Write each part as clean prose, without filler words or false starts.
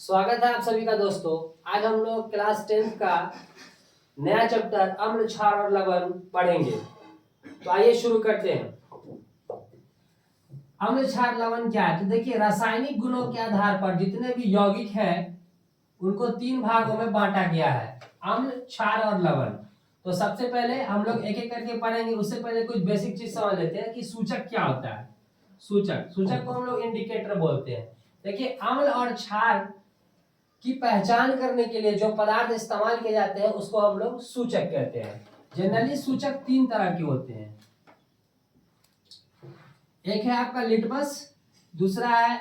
स्वागत है आप सभी का दोस्तों। आज हम लोग क्लास 10th का नया चैप्टर अम्ल क्षार और लवण पढ़ेंगे। तो आइए शुरू करते हैं। अम्ल क्षार लवण क्या है? तो देखिए, रासायनिक गुणों के आधार पर जितने भी यौगिक हैं उनको 3 भागों में बांटा गया है, अम्ल क्षार और लवण। तो सबसे पहले हम लोग एक एक करके पढ़ेंगे। उससे पहले कुछ बेसिक चीज समझ लेते हैं कि सूचक क्या होता है। सूचक को हम लोग इंडिकेटर बोलते हैं। देखिए, अम्ल और क्षार की पहचान करने के लिए जो पदार्थ इस्तेमाल किए जाते हैं उसको हम लोग सूचक कहते हैं। जनरली सूचक 3 तरह के होते हैं। एक है आपका लिटमस, दूसरा है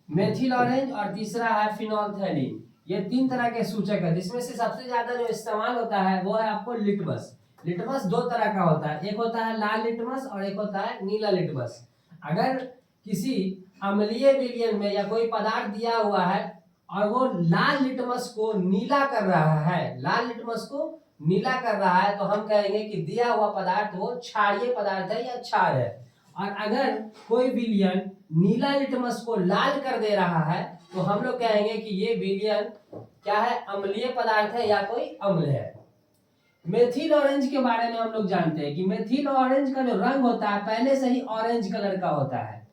मेथिल ऑरेंज और तीसरा है फिनोल्फथैलीन। ये 3 तरह के सूचक है, जिसमें से सबसे ज्यादा जो इस्तेमाल होता है वो है आपको लिटमस। लिटमस 2 तरह का होता है, एक होता है लाल लिटमस और एक होता है नीला लिटमस। अगर किसी अम्लीय विलयन में या कोई पदार्थ दिया हुआ है और वो लाल लिटमस को नीला कर रहा है, तो हम कहेंगे कि दिया हुआ पदार्थ वो क्षारीय पदार्थ है या क्षार है। और अगर कोई विलयन नीला लिटमस को लाल कर दे रहा है तो हम लोग कहेंगे कि ये विलयन क्या है, अम्लीय पदार्थ है या कोई अम्ल है। मेथिल ऑरेंज के बारे में हम लोग जानते हैं कि मेथिल ऑरेंज का जो रंग होता है पहले से ही ऑरेंज कलर का होता है।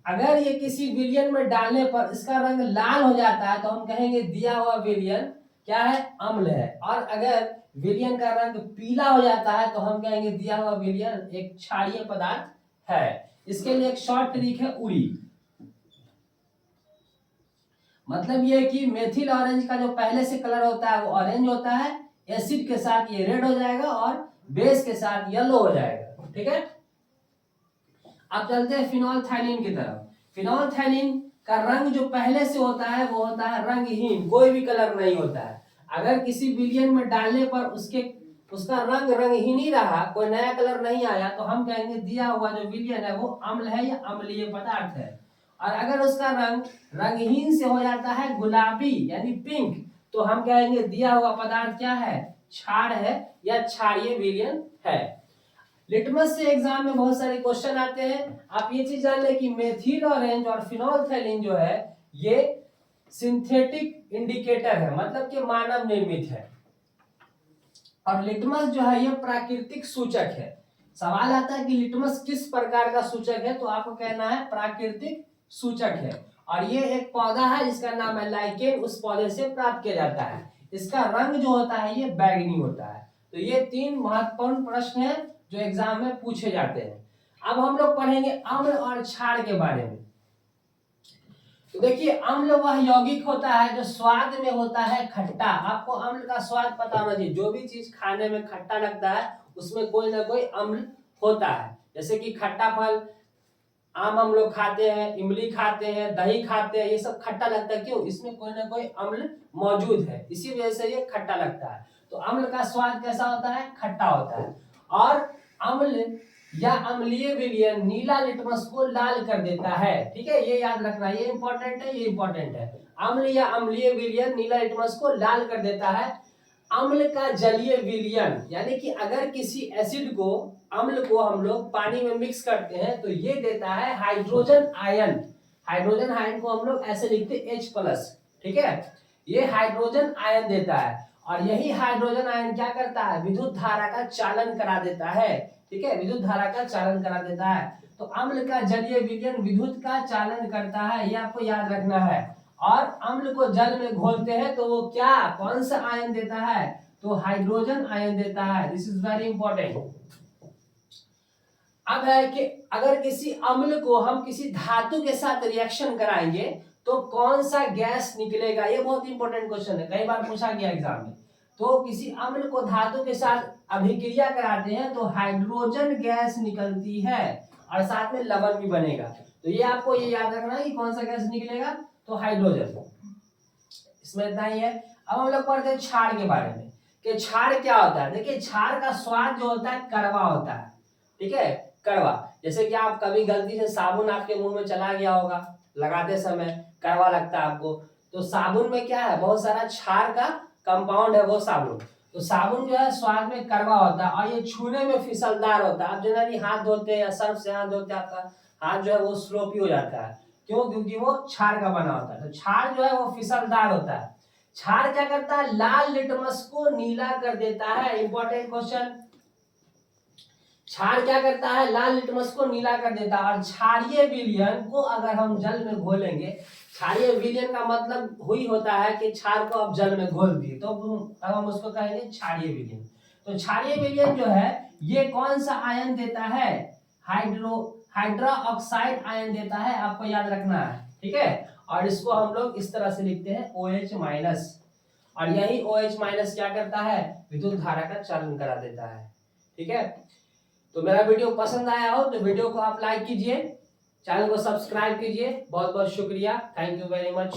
अगर ये किसी विलयन में डालने पर इसका रंग लाल हो जाता है तो हम कहेंगे दिया हुआ विलयन क्या है, अम्ल है। और अगर विलयन का रंग पीला हो जाता है तो हम कहेंगे दिया हुआ विलयन एक क्षारीय पदार्थ है। इसके लिए एक शॉर्ट ट्रिक है उड़ी। मतलब ये कि मेथिल ऑरेंज का जो पहले से कलर होता है वो ऑरेंज होता है, एसिड के साथ ये रेड हो जाएगा और बेस के साथ येलो हो जाएगा। ठीक है, अब चलते हैं फिनोल्फथैलीन की तरफ। फिनोल्फथैलीन का रंग जो पहले से होता है वो होता है रंगहीन, कोई भी कलर नहीं होता है। अगर किसी विलयन में डालने पर उसका रंग रंगहीन ही रहा, कोई नया कलर नहीं आया, तो हम कहेंगे दिया हुआ जो विलयन है वो अम्ल है या अम्लीय पदार्थ है। और अगर उसका रंग रंगहीन से हो जाता है गुलाबी यानी पिंक, तो हम कहेंगे दिया हुआ पदार्थ क्या है, क्षार है या क्षारीय विलयन है। लिटमस से एग्जाम में बहुत सारे क्वेश्चन आते हैं। आप ये चीज जान लें कि मेथिल ऑरेंज और फिनोल्फथैलीन जो है ये सिंथेटिक इंडिकेटर है, मतलब कि मानव निर्मित है। और लिटमस जो है ये प्राकृतिक सूचक है। सवाल आता है कि लिटमस किस प्रकार का सूचक है, तो आपको कहना है प्राकृतिक सूचक है। और ये एक पौधा है जिसका नाम है लाइकेन, उस पौधे से प्राप्त किया जाता है। इसका रंग जो होता है ये बैंगनी होता है। तो ये 3 महत्वपूर्ण प्रश्न है जो एग्जाम में पूछे जाते हैं। अब हम लोग पढ़ेंगे अम्ल और क्षार के बारे में। तो देखिए, अम्ल वह यौगिक होता है जो स्वाद में होता है खट्टा। आपको अम्ल का स्वाद पता होना चाहिए। जो भी चीज खाने में खट्टा लगता है उसमें कोई ना कोई अम्ल होता है। जैसे कि खट्टा फल आम हम लोग खाते हैं, इमली खाते हैं, दही खाते हैं, ये सब खट्टा लगता है। क्यों? इसमें कोई ना कोई अम्ल मौजूद है, इसी वजह से ये खट्टा लगता है। तो अम्ल का स्वाद कैसा होता है, खट्टा होता है। और अम्ल या अम्लीय विलयन नीला लिटमस को लाल कर देता है। ठीक है, ये याद रखना, ये इंपॉर्टेंट है, ये इंपॉर्टेंट है। अम्ल या अम्लीय विलयन नीला लिटमस को लाल कर देता है। अम्ल का जलीय विलयन यानी कि अगर किसी एसिड को, अम्ल को हम लोग पानी में मिक्स करते हैं तो ये देता है हाइड्रोजन आयन। हाइड्रोजन आयन को हम लोग ऐसे लिखते हैं H+। ठीक है, ये हाइड्रोजन आयन देता है। और यही हाइड्रोजन आयन क्या करता है, विद्युत धारा का चालन करा देता है। ठीक है, विद्युत धारा का चालन करा देता है। तो अम्ल का जलीय विलयन विद्युत का चालन करता है, ये आपको याद रखना है। और अम्ल को जल में घोलते हैं तो वो क्या, कौन सा आयन देता है, तो हाइड्रोजन आयन देता है। This is very important. अब है कि अगर किसी अम्ल को हम किसी धातु के साथ रिएक्शन कराएंगे तो कौन सा गैस निकलेगा, ये बहुत इंपॉर्टेंट क्वेश्चन है, कई बार पूछा गया एग्जाम में। तो किसी अम्ल को धातु के साथ अभिक्रिया कराते हैं तो हाइड्रोजन गैस निकलती है और साथ में लवण भी बनेगा। तो ये आपको ये याद रखना है कि कौन सा गैस निकलेगा, तो हाइड्रोजन। इसमें इतना ही है। अब हम लोग पढ़ते हैं क्षार के बारे में कि क्षार क्या होता है। देखिए, क्षार का स्वाद जो होता है कड़वा होता है। ठीक है, कड़वा। जैसे कि आप कभी गलती से साबुन आपके मुंह में चला गया होगा, लगाते समय कड़वा लगता है आपको। तो साबुन में क्या है, बहुत सारा क्षार का कंपाउंड है वो साबुन। तो साबुन जो है स्वाद में कड़वा होता है और ये छूने में फिसलदार होता है। आप जनरली हाथ धोते हैं या सर्फ से हाथ धोते हैं, आपका हाथ जो है वो स्लोपी हो जाता है। क्यों? क्योंकि वो क्षार का बना होता है। तो क्षार जो है वो फिसलदार होता है। क्षार क्या करता है? लाल लिटमस को नीला कर देता है। Important question. क्षार क्या करता है? लाल लिटमस को नीला कर देता है। और क्षारीय विलयन को अगर हम जल में घोलेंगे, क्षारीय विलयन का मतलब हुई होता है कि क्षार को आप जल में घोल दिए, तो अब हम उसको कहेंगे क्षारीय विलयन। तो क्षारीय विलयन जो है ये कौन सा आयन देता है? हाइड्रा ऑक्साइड आयन देता है, आपको याद रखना है, ठीक है। और इसको हम लोग इस तरह से लिखते हैं OH-। और यही OH- क्या करता है? विद्युत धारा का चालन करा देता है, ठीक है। तो मेरा वीडियो पसंद आया हो तो वीडियो को आप लाइक कीजिए, चैनल को सब्सक्राइब कीजिए। बहुत बहुत शुक्रिया, थैंक यू वेरी मच।